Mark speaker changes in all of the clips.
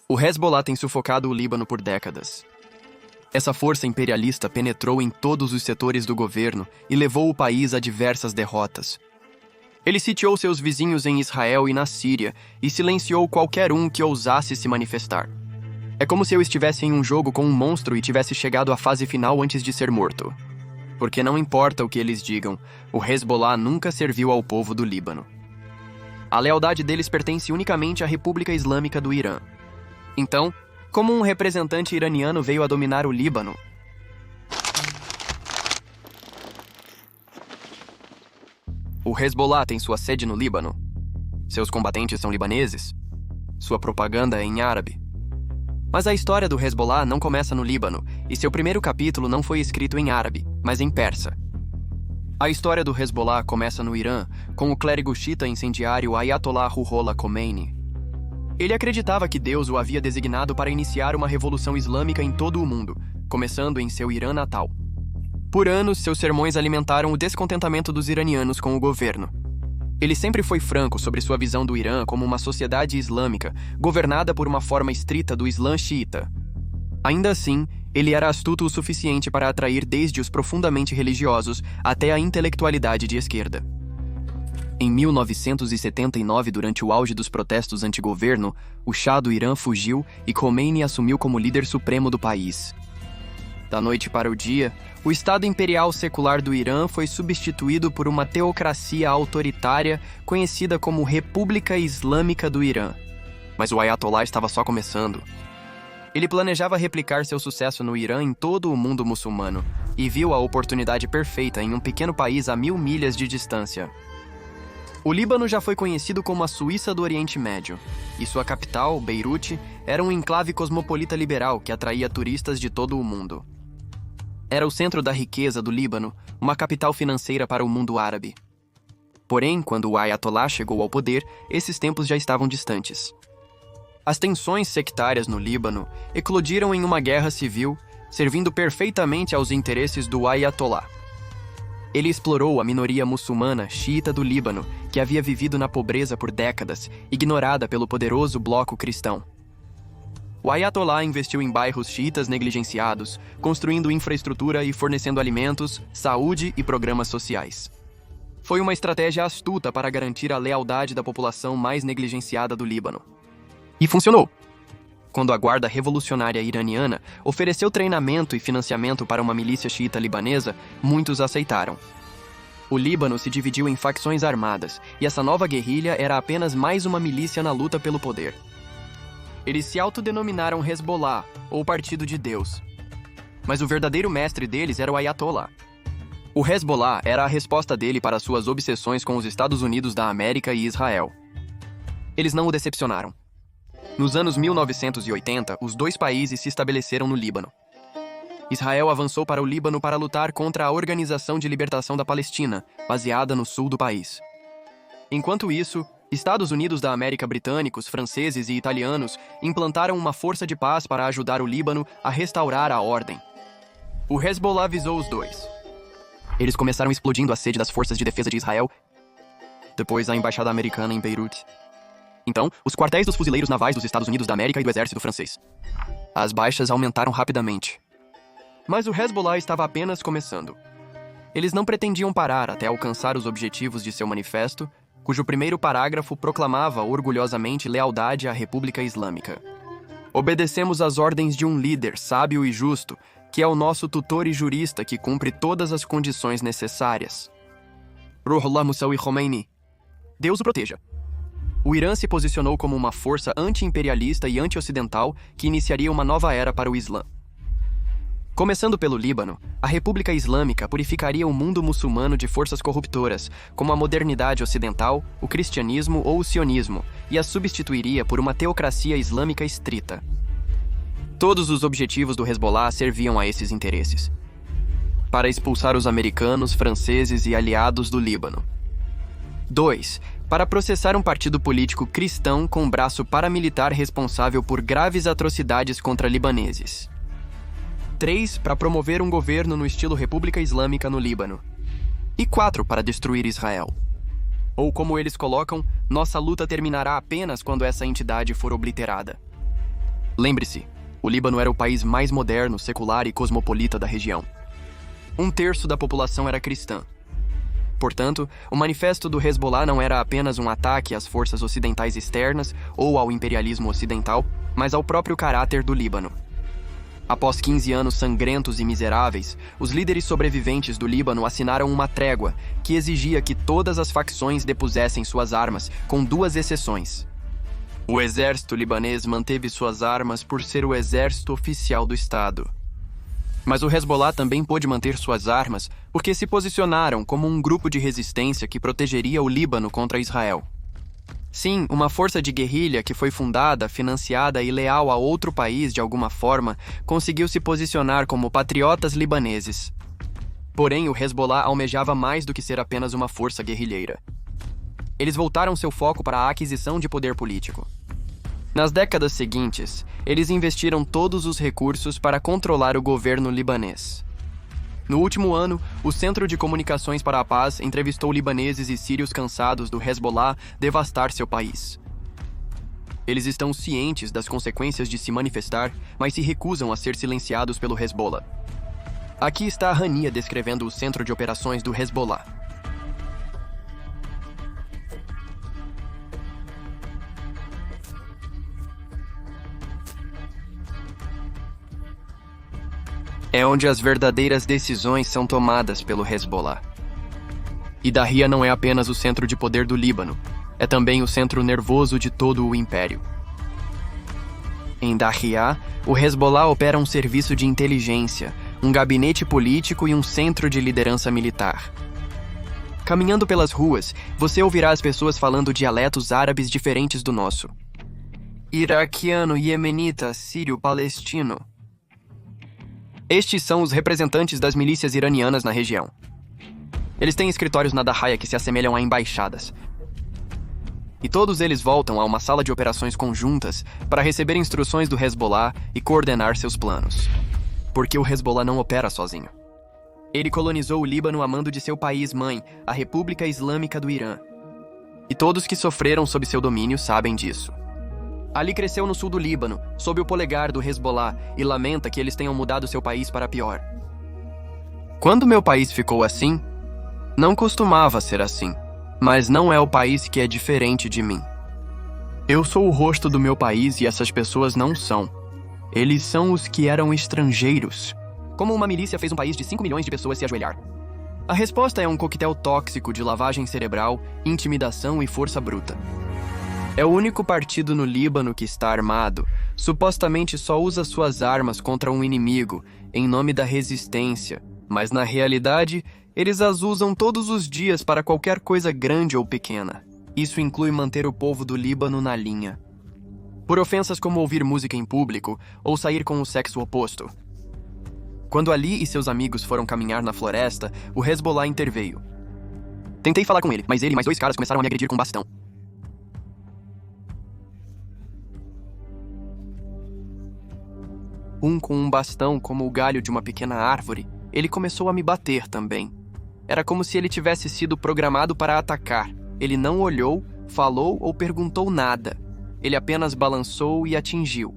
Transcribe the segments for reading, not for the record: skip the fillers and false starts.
Speaker 1: O Hezbollah tem sufocado o Líbano por décadas. Essa força imperialista penetrou em todos os setores do governo e levou o país a diversas derrotas. Ele sitiou seus vizinhos em Israel e na Síria e silenciou qualquer um que ousasse se manifestar. É como se eu estivesse em um jogo com um monstro e tivesse chegado à fase final antes de ser morto. Porque não importa o que eles digam, o Hezbollah nunca serviu ao povo do Líbano. A lealdade deles pertence unicamente à República Islâmica do Irã. Então, como um representante iraniano veio a dominar o Líbano? O Hezbollah tem sua sede no Líbano. Seus combatentes são libaneses. Sua propaganda é em árabe. Mas a história do Hezbollah não começa no Líbano, e seu primeiro capítulo não foi escrito em árabe, mas em persa. A história do Hezbollah começa no Irã, com o clérigo xiita incendiário Ayatollah Ruhollah Khomeini. Ele acreditava que Deus o havia designado para iniciar uma revolução islâmica em todo o mundo, começando em seu Irã natal. Por anos, seus sermões alimentaram o descontentamento dos iranianos com o governo. Ele sempre foi franco sobre sua visão do Irã como uma sociedade islâmica, governada por uma forma estrita do Islã xiita. Ainda assim, ele era astuto o suficiente para atrair desde os profundamente religiosos até a intelectualidade de esquerda. Em 1979, durante o auge dos protestos anti-governo, o Shah do Irã fugiu e Khomeini assumiu como líder supremo do país. Da noite para o dia, o Estado Imperial Secular do Irã foi substituído por uma teocracia autoritária conhecida como República Islâmica do Irã. Mas o Ayatollah estava só começando. Ele planejava replicar seu sucesso no Irã em todo o mundo muçulmano e viu a oportunidade perfeita em um pequeno país a 1000 milhas de distância. O Líbano já foi conhecido como a Suíça do Oriente Médio, e sua capital, Beirute, era um enclave cosmopolita liberal que atraía turistas de todo o mundo. Era o centro da riqueza do Líbano, uma capital financeira para o mundo árabe. Porém, quando o Ayatollah chegou ao poder, esses tempos já estavam distantes. As tensões sectárias no Líbano eclodiram em uma guerra civil, servindo perfeitamente aos interesses do Ayatollah. Ele explorou a minoria muçulmana xiita do Líbano, que havia vivido na pobreza por décadas, ignorada pelo poderoso bloco cristão. O Ayatollah investiu em bairros xiitas negligenciados, construindo infraestrutura e fornecendo alimentos, saúde e programas sociais. Foi uma estratégia astuta para garantir a lealdade da população mais negligenciada do Líbano. E funcionou! Quando a Guarda Revolucionária Iraniana ofereceu treinamento e financiamento para uma milícia xiita libanesa, muitos aceitaram. O Líbano se dividiu em facções armadas, e essa nova guerrilha era apenas mais uma milícia na luta pelo poder. Eles se autodenominaram Hezbollah, ou Partido de Deus. Mas o verdadeiro mestre deles era o Ayatollah. O Hezbollah era a resposta dele para suas obsessões com os Estados Unidos da América e Israel. Eles não o decepcionaram. Nos anos 1980, os dois países se estabeleceram no Líbano. Israel avançou para o Líbano para lutar contra a Organização de Libertação da Palestina, baseada no sul do país. Enquanto isso, Estados Unidos da América britânicos, franceses e italianos implantaram uma força de paz para ajudar o Líbano a restaurar a ordem. O Hezbollah visou os dois. Eles começaram explodindo a sede das forças de defesa de Israel, depois a embaixada americana em Beirute. Então, os quartéis dos fuzileiros navais dos Estados Unidos da América e do exército francês. As baixas aumentaram rapidamente. Mas o Hezbollah estava apenas começando. Eles não pretendiam parar até alcançar os objetivos de seu manifesto, cujo primeiro parágrafo proclamava orgulhosamente lealdade à República Islâmica. Obedecemos às ordens de um líder sábio e justo, que é o nosso tutor e jurista que cumpre todas as condições necessárias. Ruhollah Moussaoui Khomeini. Deus o proteja. O Irã se posicionou como uma força anti-imperialista e anti-ocidental que iniciaria uma nova era para o Islã. Começando pelo Líbano, a República Islâmica purificaria o mundo muçulmano de forças corruptoras, como a modernidade ocidental, o cristianismo ou o sionismo, e a substituiria por uma teocracia islâmica estrita. Todos os objetivos do Hezbollah serviam a esses interesses. Para expulsar os americanos, franceses e aliados do Líbano. 2. Para processar um partido político cristão com braço paramilitar responsável por graves atrocidades contra libaneses. 3. Para promover um governo no estilo República Islâmica no Líbano. E 4. Para destruir Israel. Ou como eles colocam, nossa luta terminará apenas quando essa entidade for obliterada. Lembre-se, o Líbano era o país mais moderno, secular e cosmopolita da região. 1/3 da população era cristã. Portanto, o manifesto do Hezbollah não era apenas um ataque às forças ocidentais externas ou ao imperialismo ocidental, mas ao próprio caráter do Líbano. Após 15 anos sangrentos e miseráveis, os líderes sobreviventes do Líbano assinaram uma trégua que exigia que todas as facções depusessem suas armas, com 2 exceções. O exército libanês manteve suas armas por ser o exército oficial do Estado. Mas o Hezbollah também pôde manter suas armas porque se posicionaram como um grupo de resistência que protegeria o Líbano contra Israel. Sim, uma força de guerrilha que foi fundada, financiada e leal a outro país de alguma forma, conseguiu se posicionar como patriotas libaneses. Porém, o Hezbollah almejava mais do que ser apenas uma força guerrilheira. Eles voltaram seu foco para a aquisição de poder político. Nas décadas seguintes, eles investiram todos os recursos para controlar o governo libanês. No último ano, o Centro de Comunicações para a Paz entrevistou libaneses e sírios cansados do Hezbollah devastar seu país. Eles estão cientes das consequências de se manifestar, mas se recusam a ser silenciados pelo Hezbollah. Aqui está a Rania descrevendo o centro de operações do Hezbollah. É onde as verdadeiras decisões são tomadas pelo Hezbollah. E Dahia não é apenas o centro de poder do Líbano, é também o centro nervoso de todo o império. Em Dahia, o Hezbollah opera um serviço de inteligência, um gabinete político e um centro de liderança militar. Caminhando pelas ruas, você ouvirá as pessoas falando dialetos árabes diferentes do nosso. Iraquiano, iemenita, sírio, palestino. Estes são os representantes das milícias iranianas na região. Eles têm escritórios na Dahiya que se assemelham a embaixadas. E todos eles voltam a uma sala de operações conjuntas para receber instruções do Hezbollah e coordenar seus planos. Porque o Hezbollah não opera sozinho. Ele colonizou o Líbano a mando de seu país-mãe, a República Islâmica do Irã. E todos que sofreram sob seu domínio sabem disso. Ali cresceu no sul do Líbano, sob o polegar do Hezbollah, e lamenta que eles tenham mudado seu país para pior. Quando meu país ficou assim, não costumava ser assim, mas não é o país que é diferente de mim. Eu sou o rosto do meu país e essas pessoas não são. Eles são os que eram estrangeiros. Como uma milícia fez um país de 5 milhões de pessoas se ajoelhar? A resposta é um coquetel tóxico de lavagem cerebral, intimidação e força bruta. É o único partido no Líbano que está armado, supostamente só usa suas armas contra um inimigo, em nome da resistência, mas na realidade, eles as usam todos os dias para qualquer coisa grande ou pequena. Isso inclui manter o povo do Líbano na linha. Por ofensas como ouvir música em público ou sair com o sexo oposto. Quando Ali e seus amigos foram caminhar na floresta, o Hezbollah interveio. Tentei falar com ele, mas ele e mais 2 caras começaram a me agredir com bastão. Um com um bastão como o galho de uma pequena árvore, ele começou a me bater também. Era como se ele tivesse sido programado para atacar. Ele não olhou, falou ou perguntou nada. Ele apenas balançou e atingiu.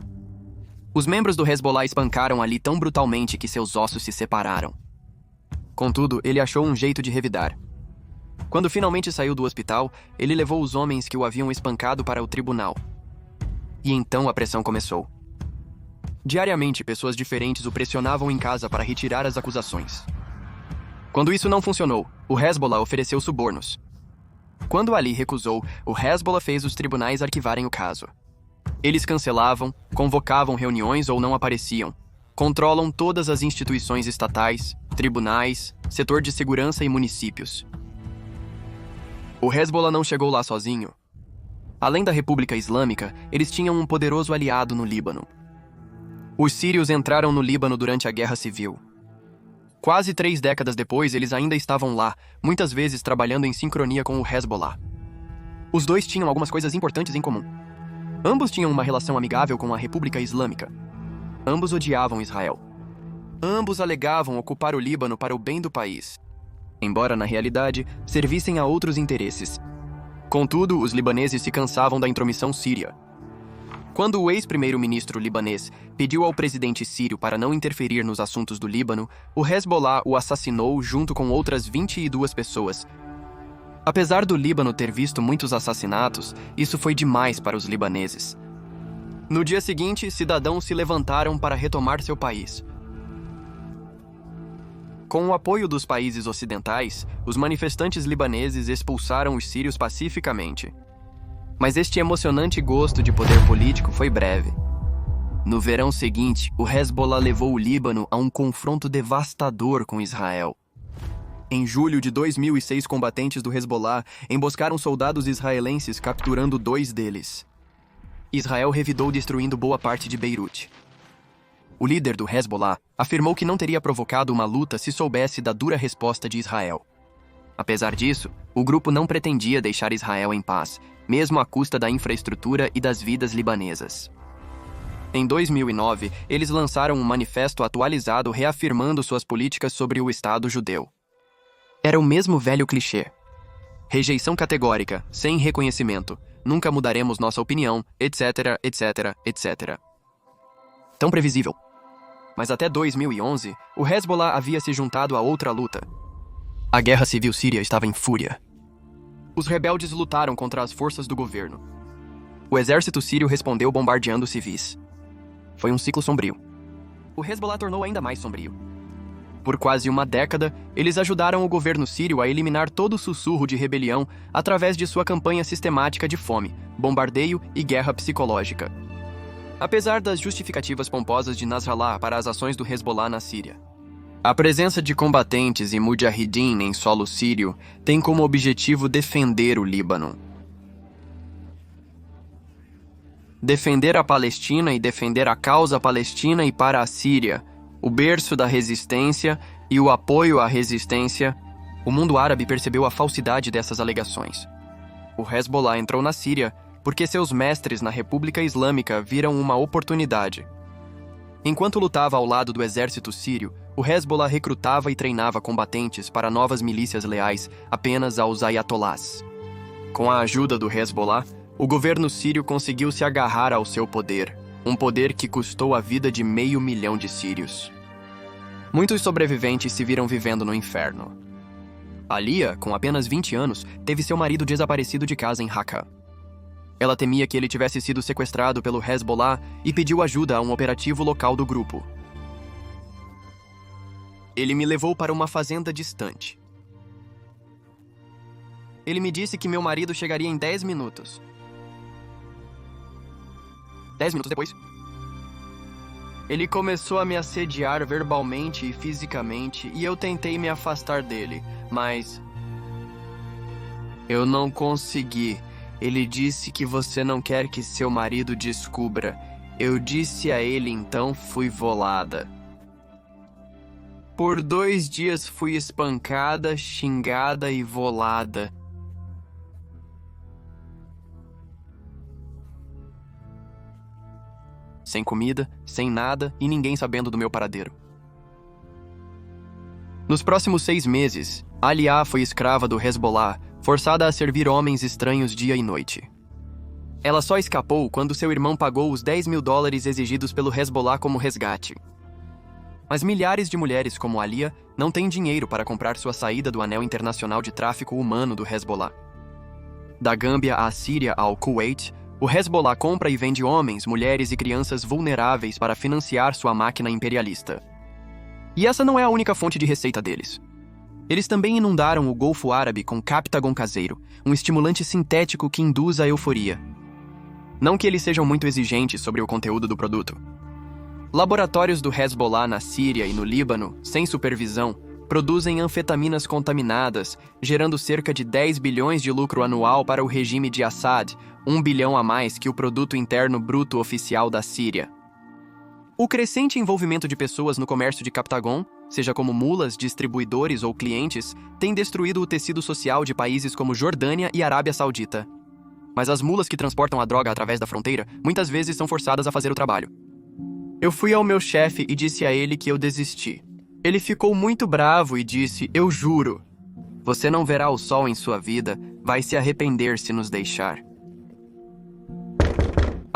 Speaker 1: Os membros do Hezbollah espancaram Ali tão brutalmente que seus ossos se separaram. Contudo, ele achou um jeito de revidar. Quando finalmente saiu do hospital, ele levou os homens que o haviam espancado para o tribunal. E então a pressão começou. Diariamente, pessoas diferentes o pressionavam em casa para retirar as acusações. Quando isso não funcionou, o Hezbollah ofereceu subornos. Quando Ali recusou, o Hezbollah fez os tribunais arquivarem o caso. Eles cancelavam, convocavam reuniões ou não apareciam. Controlam todas as instituições estatais, tribunais, setor de segurança e municípios. O Hezbollah não chegou lá sozinho. Além da República Islâmica, eles tinham um poderoso aliado no Líbano. Os sírios entraram no Líbano durante a Guerra Civil. Quase 3 décadas depois, eles ainda estavam lá, muitas vezes trabalhando em sincronia com o Hezbollah. Os dois tinham algumas coisas importantes em comum. Ambos tinham uma relação amigável com a República Islâmica. Ambos odiavam Israel. Ambos alegavam ocupar o Líbano para o bem do país, embora, na realidade, servissem a outros interesses. Contudo, os libaneses se cansavam da intromissão síria. Quando o ex-primeiro-ministro libanês pediu ao presidente sírio para não interferir nos assuntos do Líbano, o Hezbollah o assassinou junto com outras 22 pessoas. Apesar do Líbano ter visto muitos assassinatos, isso foi demais para os libaneses. No dia seguinte, cidadãos se levantaram para retomar seu país. Com o apoio dos países ocidentais, os manifestantes libaneses expulsaram os sírios pacificamente. Mas este emocionante gosto de poder político foi breve. No verão seguinte, o Hezbollah levou o Líbano a um confronto devastador com Israel. Em julho de 2006, combatentes do Hezbollah emboscaram soldados israelenses, capturando 2 deles. Israel revidou, destruindo boa parte de Beirute. O líder do Hezbollah afirmou que não teria provocado uma luta se soubesse da dura resposta de Israel. Apesar disso, o grupo não pretendia deixar Israel em paz, mesmo à custa da infraestrutura e das vidas libanesas. Em 2009, eles lançaram um manifesto atualizado reafirmando suas políticas sobre o Estado judeu. Era o mesmo velho clichê. Rejeição categórica, sem reconhecimento, nunca mudaremos nossa opinião, etc, etc, etc. Tão previsível. Mas até 2011, o Hezbollah havia se juntado a outra luta. A guerra civil síria estava em fúria. Os rebeldes lutaram contra as forças do governo. O exército sírio respondeu bombardeando civis. Foi um ciclo sombrio. O Hezbollah tornou ainda mais sombrio. Por quase uma década, eles ajudaram o governo sírio a eliminar todo o sussurro de rebelião através de sua campanha sistemática de fome, bombardeio e guerra psicológica. Apesar das justificativas pomposas de Nasrallah para as ações do Hezbollah na Síria, a presença de combatentes e mujahidin em solo sírio tem como objetivo defender o Líbano. Defender a Palestina e defender a causa palestina e para a Síria, o berço da resistência e o apoio à resistência. O mundo árabe percebeu a falsidade dessas alegações. O Hezbollah entrou na Síria porque seus mestres na República Islâmica viram uma oportunidade. Enquanto lutava ao lado do exército sírio, o Hezbollah recrutava e treinava combatentes para novas milícias leais apenas aos ayatollahs. Com a ajuda do Hezbollah, o governo sírio conseguiu se agarrar ao seu poder, um poder que custou a vida de 500.000 de sírios. Muitos sobreviventes se viram vivendo no inferno. Alia, com apenas 20 anos, teve seu marido desaparecido de casa em Raqqa. Ela temia que ele tivesse sido sequestrado pelo Hezbollah e pediu ajuda a um operativo local do grupo. Ele me levou para uma fazenda distante. Ele me disse que meu marido chegaria em 10 minutos. 10 minutos depois, ele começou a me assediar verbalmente e fisicamente e eu tentei me afastar dele, mas eu não consegui. Ele disse que você não quer que seu marido descubra. Eu disse a ele, então fui violada. Por 2 dias fui espancada, xingada e violada. Sem comida, sem nada e ninguém sabendo do meu paradeiro. Nos próximos 6 meses, Alia foi escrava do Hezbollah, forçada a servir homens estranhos dia e noite. Ela só escapou quando seu irmão pagou os $10.000 exigidos pelo Hezbollah como resgate. Mas milhares de mulheres como Alia não têm dinheiro para comprar sua saída do anel internacional de tráfico humano do Hezbollah. Da Gâmbia à Síria ao Kuwait, o Hezbollah compra e vende homens, mulheres e crianças vulneráveis para financiar sua máquina imperialista. E essa não é a única fonte de receita deles. Eles também inundaram o Golfo Árabe com Captagon caseiro, um estimulante sintético que induz a euforia. Não que eles sejam muito exigentes sobre o conteúdo do produto. Laboratórios do Hezbollah na Síria e no Líbano, sem supervisão, produzem anfetaminas contaminadas, gerando cerca de 10 bilhões de lucro anual para o regime de Assad, 1 bilhão a mais que o produto interno bruto oficial da Síria. O crescente envolvimento de pessoas no comércio de Captagon, seja como mulas, distribuidores ou clientes, tem destruído o tecido social de países como Jordânia e Arábia Saudita. Mas as mulas que transportam a droga através da fronteira muitas vezes são forçadas a fazer o trabalho. Eu fui ao meu chefe e disse a ele que eu desisti. Ele ficou muito bravo e disse, eu juro, você não verá o sol em sua vida, vai se arrepender se nos deixar.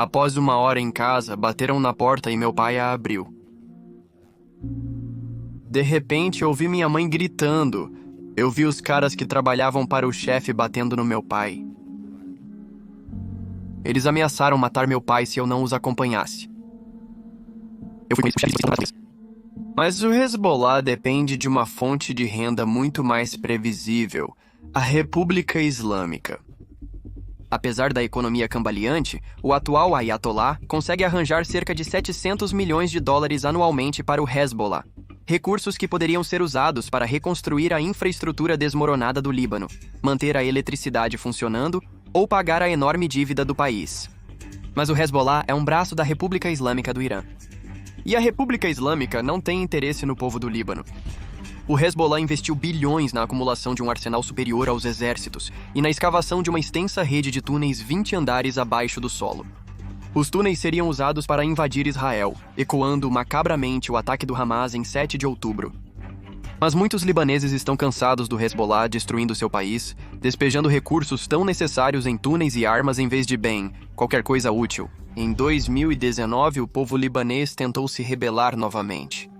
Speaker 1: Após 1 hora em casa, bateram na porta e meu pai a abriu. De repente, ouvi minha mãe gritando. Eu vi os caras que trabalhavam para o chefe batendo no meu pai. Eles ameaçaram matar meu pai se eu não os acompanhasse. Eu fui com eles. Mas o Hezbollah depende de uma fonte de renda muito mais previsível, a República Islâmica. Apesar da economia cambaleante, o atual Ayatollah consegue arranjar cerca de 700 milhões de dólares anualmente para o Hezbollah. Recursos que poderiam ser usados para reconstruir a infraestrutura desmoronada do Líbano, manter a eletricidade funcionando ou pagar a enorme dívida do país. Mas o Hezbollah é um braço da República Islâmica do Irã. E a República Islâmica não tem interesse no povo do Líbano. O Hezbollah investiu bilhões na acumulação de um arsenal superior aos exércitos e na escavação de uma extensa rede de túneis 20 andares abaixo do solo. Os túneis seriam usados para invadir Israel, ecoando macabramente o ataque do Hamas em 7 de outubro. Mas muitos libaneses estão cansados do Hezbollah destruindo seu país, despejando recursos tão necessários em túneis e armas em vez de qualquer coisa útil. Em 2019, o povo libanês tentou se rebelar novamente.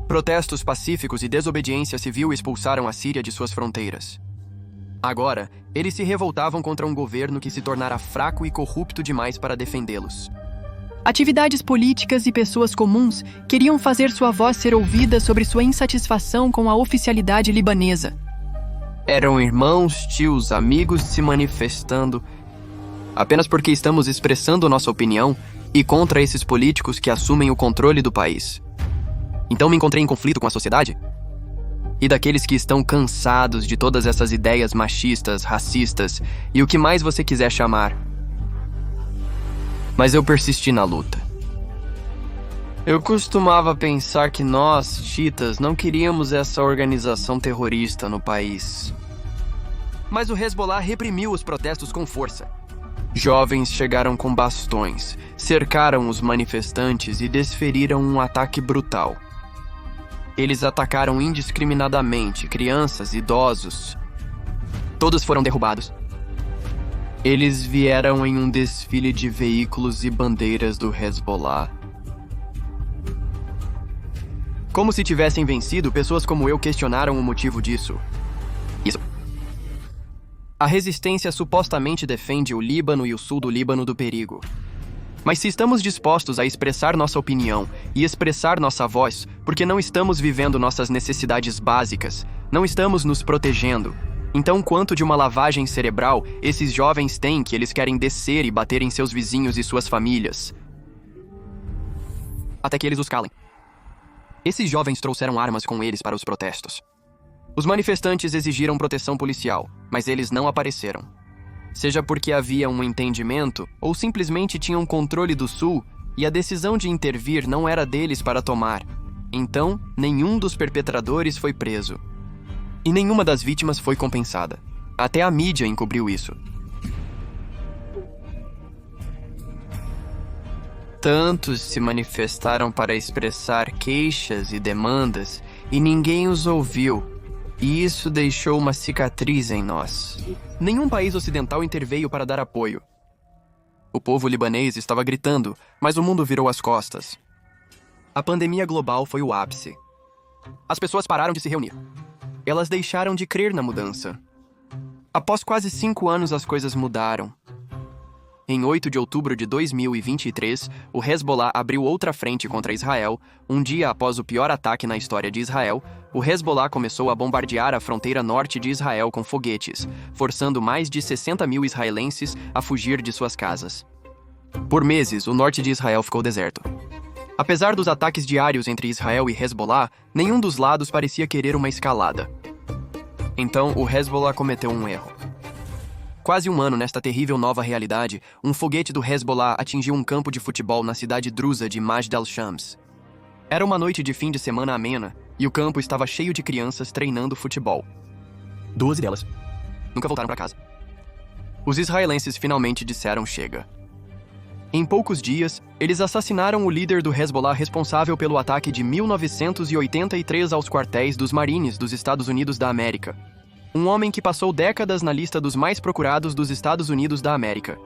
Speaker 1: Protestos pacíficos e desobediência civil expulsaram a Síria de suas fronteiras. Agora, eles se revoltavam contra um governo que se tornara fraco e corrupto demais para defendê-los.
Speaker 2: Atividades políticas e pessoas comuns queriam fazer sua voz ser ouvida sobre sua insatisfação com a oficialidade libanesa.
Speaker 1: Eram irmãos, tios, amigos se manifestando apenas porque estamos expressando nossa opinião e contra esses políticos que assumem o controle do país. Então me encontrei em conflito com a sociedade e daqueles que estão cansados de todas essas ideias machistas, racistas e o que mais você quiser chamar. Mas eu persisti na luta. Eu costumava pensar que nós, chiitas, não queríamos essa organização terrorista no país. Mas o Hezbollah reprimiu os protestos com força. Jovens chegaram com bastões, cercaram os manifestantes e desferiram um ataque brutal. Eles atacaram indiscriminadamente crianças, idosos. Todos foram derrubados. Eles vieram em um desfile de veículos e bandeiras do Hezbollah. Como se tivessem vencido, pessoas como eu questionaram o motivo disso. A resistência supostamente defende o Líbano e o sul do Líbano do perigo. Mas se estamos dispostos a expressar nossa opinião e expressar nossa voz, porque não estamos vivendo nossas necessidades básicas, não estamos nos protegendo, então quanto de uma lavagem cerebral esses jovens têm que eles querem descer e bater em seus vizinhos e suas famílias? Até que eles os calem. Esses jovens trouxeram armas com eles para os protestos. Os manifestantes exigiram proteção policial, mas eles não apareceram. Seja porque havia um entendimento, ou simplesmente tinham controle do sul, e a decisão de intervir não era deles para tomar. Então, nenhum dos perpetradores foi preso. E nenhuma das vítimas foi compensada. Até a mídia encobriu isso. Tantos se manifestaram para expressar queixas e demandas, e ninguém os ouviu. E isso deixou uma cicatriz em nós. Nenhum país ocidental interveio para dar apoio. O povo libanês estava gritando, mas o mundo virou as costas. A pandemia global foi o ápice. As pessoas pararam de se reunir. Elas deixaram de crer na mudança. Após quase 5 anos, as coisas mudaram. Em 8 de outubro de 2023, o Hezbollah abriu outra frente contra Israel. Um dia após o pior ataque na história de Israel, o Hezbollah começou a bombardear a fronteira norte de Israel com foguetes, forçando mais de 60 mil israelenses a fugir de suas casas. Por meses, o norte de Israel ficou deserto. Apesar dos ataques diários entre Israel e Hezbollah, nenhum dos lados parecia querer uma escalada. Então, o Hezbollah cometeu um erro. Quase um ano nesta terrível nova realidade, um foguete do Hezbollah atingiu um campo de futebol na cidade drusa de Majd al-Shams. Era uma noite de fim de semana amena, e o campo estava cheio de crianças treinando futebol. 12 delas nunca voltaram para casa. Os israelenses finalmente disseram chega. Em poucos dias, eles assassinaram o líder do Hezbollah responsável pelo ataque de 1983 aos quartéis dos Marines dos Estados Unidos da América. Um homem que passou décadas na lista dos mais procurados dos Estados Unidos da América.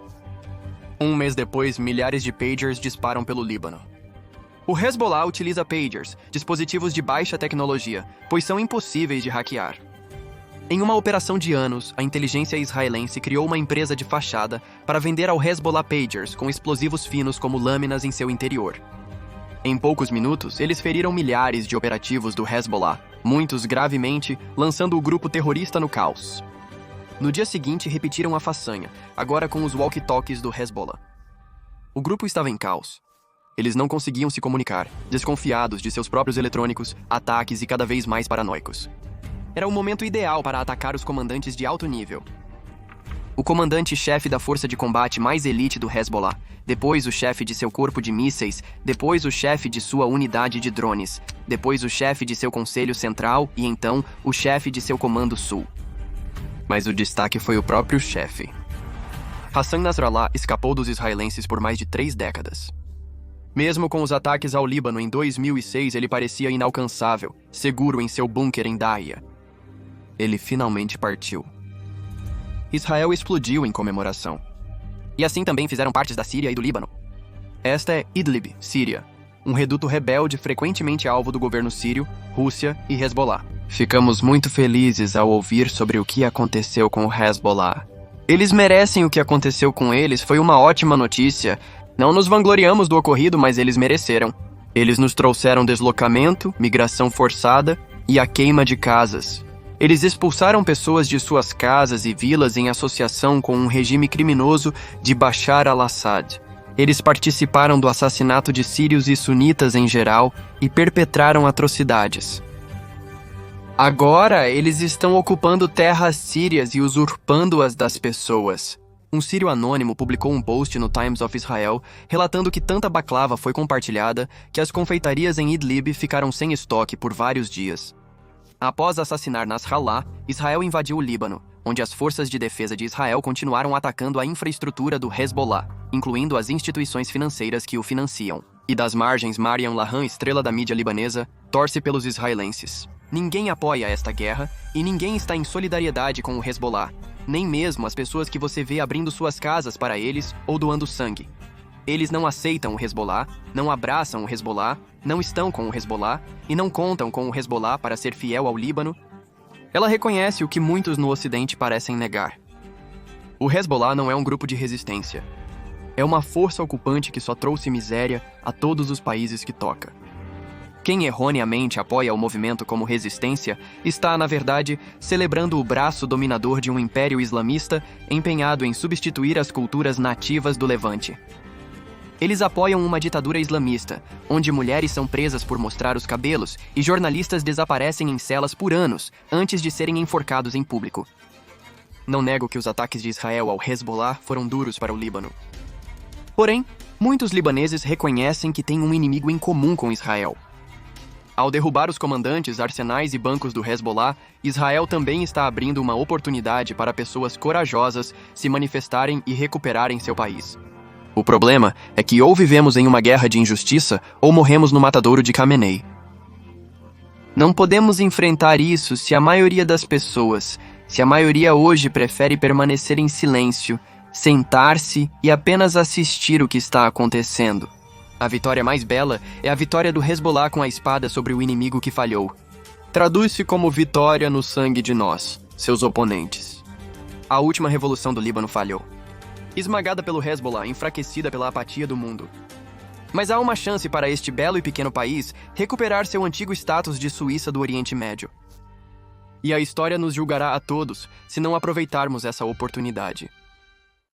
Speaker 1: Um mês depois, milhares de pagers disparam pelo Líbano. O Hezbollah utiliza pagers, dispositivos de baixa tecnologia, pois são impossíveis de hackear. Em uma operação de anos, a inteligência israelense criou uma empresa de fachada para vender ao Hezbollah pagers com explosivos finos como lâminas em seu interior. Em poucos minutos, eles feriram milhares de operativos do Hezbollah, muitos gravemente, lançando o grupo terrorista no caos. No dia seguinte, repetiram a façanha, agora com os walkie-talkies do Hezbollah. O grupo estava em caos. Eles não conseguiam se comunicar, desconfiados de seus próprios eletrônicos, ataques e cada vez mais paranoicos. Era o momento ideal para atacar os comandantes de alto nível. O comandante-chefe da força de combate mais elite do Hezbollah, depois o chefe de seu corpo de mísseis, depois o chefe de sua unidade de drones, depois o chefe de seu conselho central e então o chefe de seu comando sul. Mas o destaque foi o próprio chefe. Hassan Nasrallah escapou dos israelenses por mais de 3 décadas. Mesmo com os ataques ao Líbano em 2006, ele parecia inalcançável, seguro em seu bunker em Daia. Ele finalmente partiu. Israel explodiu em comemoração. E assim também fizeram partes da Síria e do Líbano. Esta é Idlib, Síria, um reduto rebelde frequentemente alvo do governo sírio, Rússia e Hezbollah. Ficamos muito felizes ao ouvir sobre o que aconteceu com o Hezbollah. Eles merecem o que aconteceu com eles, foi uma ótima notícia. Não nos vangloriamos do ocorrido, mas eles mereceram. Eles nos trouxeram deslocamento, migração forçada e a queima de casas. Eles expulsaram pessoas de suas casas e vilas em associação com um regime criminoso de Bashar al-Assad. Eles participaram do assassinato de sírios e sunitas em geral e perpetraram atrocidades. Agora, eles estão ocupando terras sírias e usurpando-as das pessoas. Um sírio anônimo publicou um post no Times of Israel relatando que tanta baklava foi compartilhada que as confeitarias em Idlib ficaram sem estoque por vários dias. Após assassinar Nasrallah, Israel invadiu o Líbano, onde as forças de defesa de Israel continuaram atacando a infraestrutura do Hezbollah, incluindo as instituições financeiras que o financiam. E das margens, Mariam Lahan, estrela da mídia libanesa, torce pelos israelenses. Ninguém apoia esta guerra e ninguém está em solidariedade com o Hezbollah, nem mesmo as pessoas que você vê abrindo suas casas para eles ou doando sangue. Eles não aceitam o Hezbollah, não abraçam o Hezbollah, não estão com o Hezbollah e não contam com o Hezbollah para ser fiel ao Líbano. Ela reconhece o que muitos no Ocidente parecem negar. O Hezbollah não é um grupo de resistência. É uma força ocupante que só trouxe miséria a todos os países que toca. Quem erroneamente apoia o movimento como resistência está, na verdade, celebrando o braço dominador de um império islamista empenhado em substituir as culturas nativas do Levante. Eles apoiam uma ditadura islamista, onde mulheres são presas por mostrar os cabelos e jornalistas desaparecem em celas por anos antes de serem enforcados em público. Não nego que os ataques de Israel ao Hezbollah foram duros para o Líbano. Porém, muitos libaneses reconhecem que têm um inimigo em comum com Israel. Ao derrubar os comandantes, arsenais e bancos do Hezbollah, Israel também está abrindo uma oportunidade para pessoas corajosas se manifestarem e recuperarem seu país. O problema é que ou vivemos em uma guerra de injustiça ou morremos no matadouro de Khamenei. Não podemos enfrentar isso se a maioria das pessoas, se a maioria hoje prefere permanecer em silêncio, sentar-se e apenas assistir o que está acontecendo. A vitória mais bela é a vitória do Hezbollah com a espada sobre o inimigo que falhou. Traduz-se como vitória no sangue de nós, seus oponentes. A última revolução do Líbano falhou. Esmagada pelo Hezbollah, enfraquecida pela apatia do mundo. Mas há uma chance para este belo e pequeno país recuperar seu antigo status de Suíça do Oriente Médio. E a história nos julgará a todos se não aproveitarmos essa oportunidade.